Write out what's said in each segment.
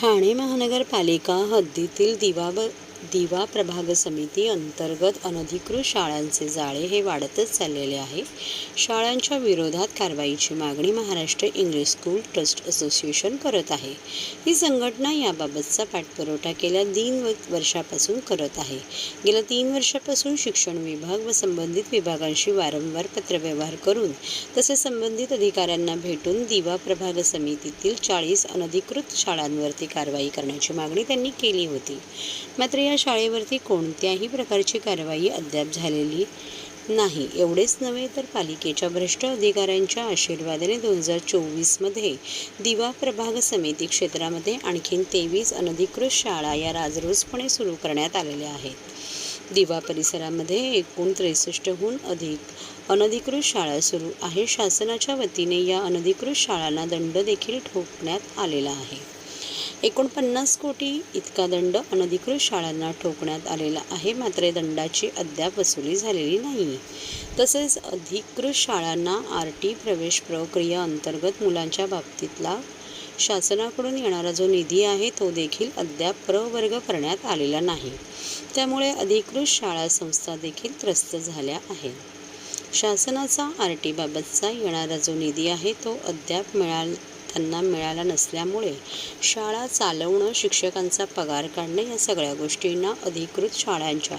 ठाणे महानगरपालिका हद्दीतील दिवा प्रभाग समिती अंतर्गत अनधिकृत शाळांचे जाळे हे वाढतच चाललेले आहे. शाळांच्या विरोधात कारवाईची मागणी Maharashtra English school trust association करत आहे. ही संघटना याबाबतचा पाठपुरावा गेल्या 3 वर्षापासून करत आहे. गेल्या 3 वर्षापासून शिक्षण विभाग व संबंधित विभागांशी वारंवार पत्रव्यवहार करून तसेच संबंधित अधिकाऱ्यांना भेटून दिवा प्रभाग समितीतील 40 अनधिकृत शाळांवरती कारवाई करण्याची मागणी त्यांनी केली होती. मात्र या शाळेवरती कोणत्याही प्रकारची कारवाई अद्याप झालेली नाही. एवढेच नव्हे तर पालिकेच्या भ्रष्ट अधिकाऱ्यांच्या आशीर्वादाने 2024मध्ये दिवा प्रभाग समिती क्षेत्रामध्ये आणखीन 23 अनधिकृत शाळा या राजरोसपणे सुरू करण्यात आलेल्या आहेत. दिवा परिसरामध्ये एकूण 63हून अधिक अनधिकृत शाळा सुरू आहे. शासनाच्या वतीने या अनधिकृत शाळांना दंड देखील ठोकण्यात आलेला आहे. एकूण 50 कोटी इतका दंड अनधिकृत शाळांना ठोकण्यात आलेला आहे. मात्र दंडाची अद्याप वसुली झालेली नाही. तसेच अधिकृत शाळांना RT प्रवेश प्रक्रिया अंतर्गत मुलांच्या बाबतीतला शासनाकडून येणारा जो निधी आहे तो देखील अद्याप प्रवर्ग करण्यात आलेला नाही. त्यामुळे अधिकृत शाळा संस्था देखील त्रस्त झाल्या आहेत. शासनाचा RT बाबतचा येणारा जो निधी आहे तो अद्याप त्यांना मिळाला नसल्यामुळे शाळा चालवणं, शिक्षकांचा पगार काढणे या सगळ्या गोष्टींना अधिकृत शाळांच्या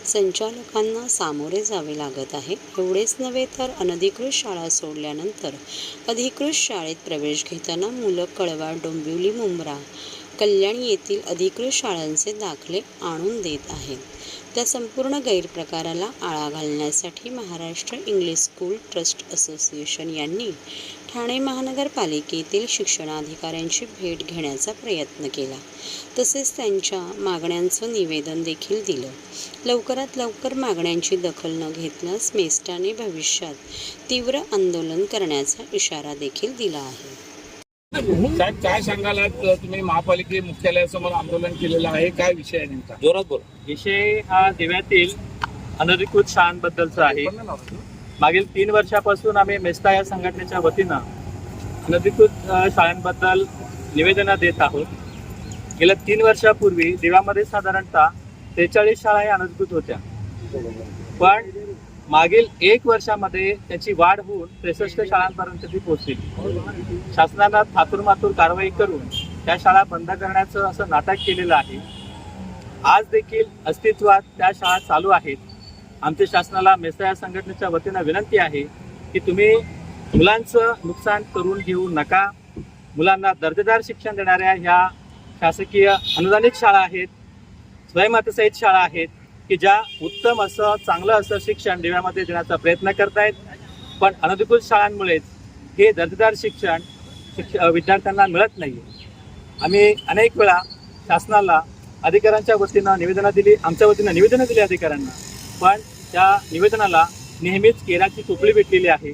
संचालकांना सामोरे जावे लागत आहे. एवढेच नव्हे तर अनधिकृत शाळा सोडल्यानंतर अधिकृत शाळेत प्रवेश घेताना मुलं कळवा, डोंबिवली, मुंब्रा, कल्याणी येथील अधिकृत शाळांचे दाखले आणून देत आहेत. त्या संपूर्ण गैरप्रकाराला आळा घालण्यासाठी Maharashtra English school trust association यांनी ठाणे महानगरपालिकेतील शिक्षणाधिकाऱ्यांची भेट घेण्याचा प्रयत्न केला. तसेच त्यांच्या मागण्यांचं निवेदन देखील दिलं. लवकरात लवकर मागण्यांची दखल न घेतल्यास मेस्टाने भविष्यात तीव्र आंदोलन करण्याचा इशारा देखील दिला आहे. साहेब, काय सांगाल? तुम्ही महापालिके मुख्यालयासमोर आंदोलन केलेलं आहे, काय विषय आहे नेमका? जोरात बोल. विषय हा दिव्यातील अनधिकृत शाळांबद्दलचा आहे. मागील 3 वर्षापासून आम्ही मेस्टा या संघटनेच्या वतीनं अनधिकृत शाळांबद्दल निवेदनं देत आहोत. गेल्या 3 वर्षापूर्वी दिव्यामध्ये साधारणतः 43 शाळा या अनधिकृत होत्या, पण मागील 1 वर्षामध्ये त्याची वाढ होऊन 63 शाळांपर्यंत ती पोहोचली. शासनानं थातूरमातूर कारवाई करून त्या शाळा बंद करण्याचं असं नाटक केलेलं आहे. आज देखील अस्तित्वात त्या शाळा चालू आहेत. आमच्या शासनाला मेस्टा या संघटनेच्या वतीनं विनंती आहे की तुम्ही मुलांचं नुकसान करून घेऊ नका. मुलांना दर्जेदार शिक्षण देणाऱ्या ह्या शासकीय अनुदानित शाळा आहेत, स्वयंमातसहित शाळा आहेत की ज्या उत्तम असं चांगलं असं शिक्षण दिव्यामध्ये देण्याचा प्रयत्न करतायत. पण अनधिकृत शाळांमुळेच हे दर्जेदार शिक्षण विद्यार्थ्यांना मिळत नाही. आम्ही अनेक वेळा शासनाला अधिकाऱ्यांच्या वतीनं निवेदनं दिली, आमच्या वतीनं निवेदनं दिली अधिकाऱ्यांना, पण त्या निवेदनाला नेहमीच केराची टोपली भेटलेली आहे.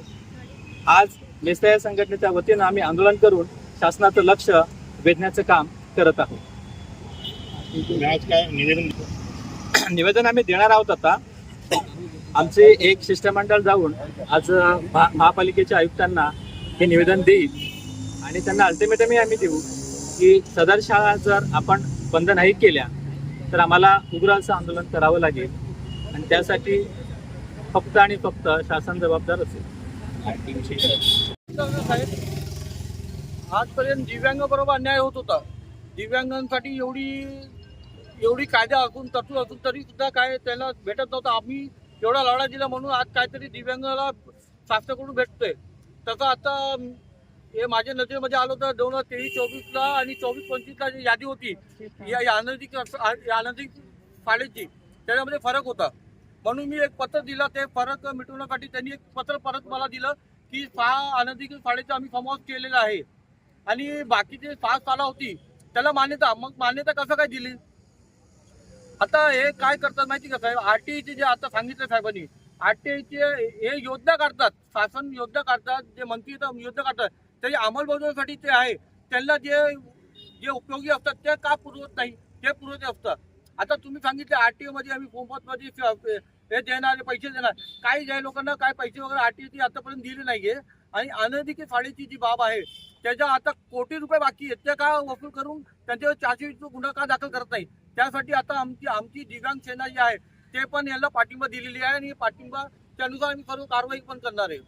आज मेस्टा या संघटनेच्या वतीनं आम्ही आंदोलन करून शासनाचं लक्ष वेधण्याचं काम करत आहोत. आज काय निवेदन आम्ही देणार आहोत. आता आमचे एक शिष्टमंडळ जाऊन आज महापालिकेच्या आयुक्तांना हे निवेदन देईल आणि त्यांना अल्टिमेटमही आम्ही देऊ की सदर शाळा जर आपण बंद नाही केल्या तर आम्हाला उग्र असं आंदोलन करावं लागेल आणि त्यासाठी फक्त आणि फक्त शासन जबाबदार असेल. आजपर्यंत दिव्यांगाबरोबर अन्याय होत होता. दिव्यांगांसाठी एवढी कायदा असून तरतूद असून तरी सुद्धा काय त्याला भेटत नव्हतं. आम्ही एवढा लढा दिला म्हणून आज काहीतरी दिव्यांगाला शासनाकडून भेटतोय. तसं आता हे माझ्या नजरेमध्ये आलं तर 2023-24ला आणि 24-25ला जी यादी होती या अनधिकृत शाळेची, त्याच्यामध्ये फरक होता. म्हणून मी एक पत्र दिलं. ते फरक मिटवण्यासाठी त्यांनी एक पत्र परत मला दिलं की 6 अनधिकृत शाळेचा आम्ही समावेश केलेला आहे आणि बाकीचे 6 शाळा होती त्याला मान्यता. मग मान्यता कसं काय दिली? आता हे काय करतात माहिती का साहेब? RTIचे जे आता सांगितलं साहेबांनी, RTIचे हे योजना काढतात, शासन योजना काढतात, जे मंत्री योजना काढतात, त्याची अंमलबजावणीसाठी ते आहे. त्यांना जे उपयोगी असतात ते का पुरवत नाही? ते पुरवत असतात. आता तुम्ही सांगितले RTIमध्ये आम्ही मोफतमध्ये हे देणार, पैसे देणार. काही ज्या लोकांना काय पैसे वगैरे RTI आतापर्यंत दिले नाहीये. आणि अनधिकृत शाळेची जी बाब आहे त्याच्या आता कोटी रुपये बाकी आहेत, त्या का वसूल करून त्यांच्यावर 420 गुन्हा का दाखल करत नाही? त्यासाठी आता आमची दिव्यांग सेना जी आहे ते पण याला पाठिंबा दिलेली आहे आणि पाठिंबा त्यानुसार आम्ही सर्व कारवाई पण करणार आहे.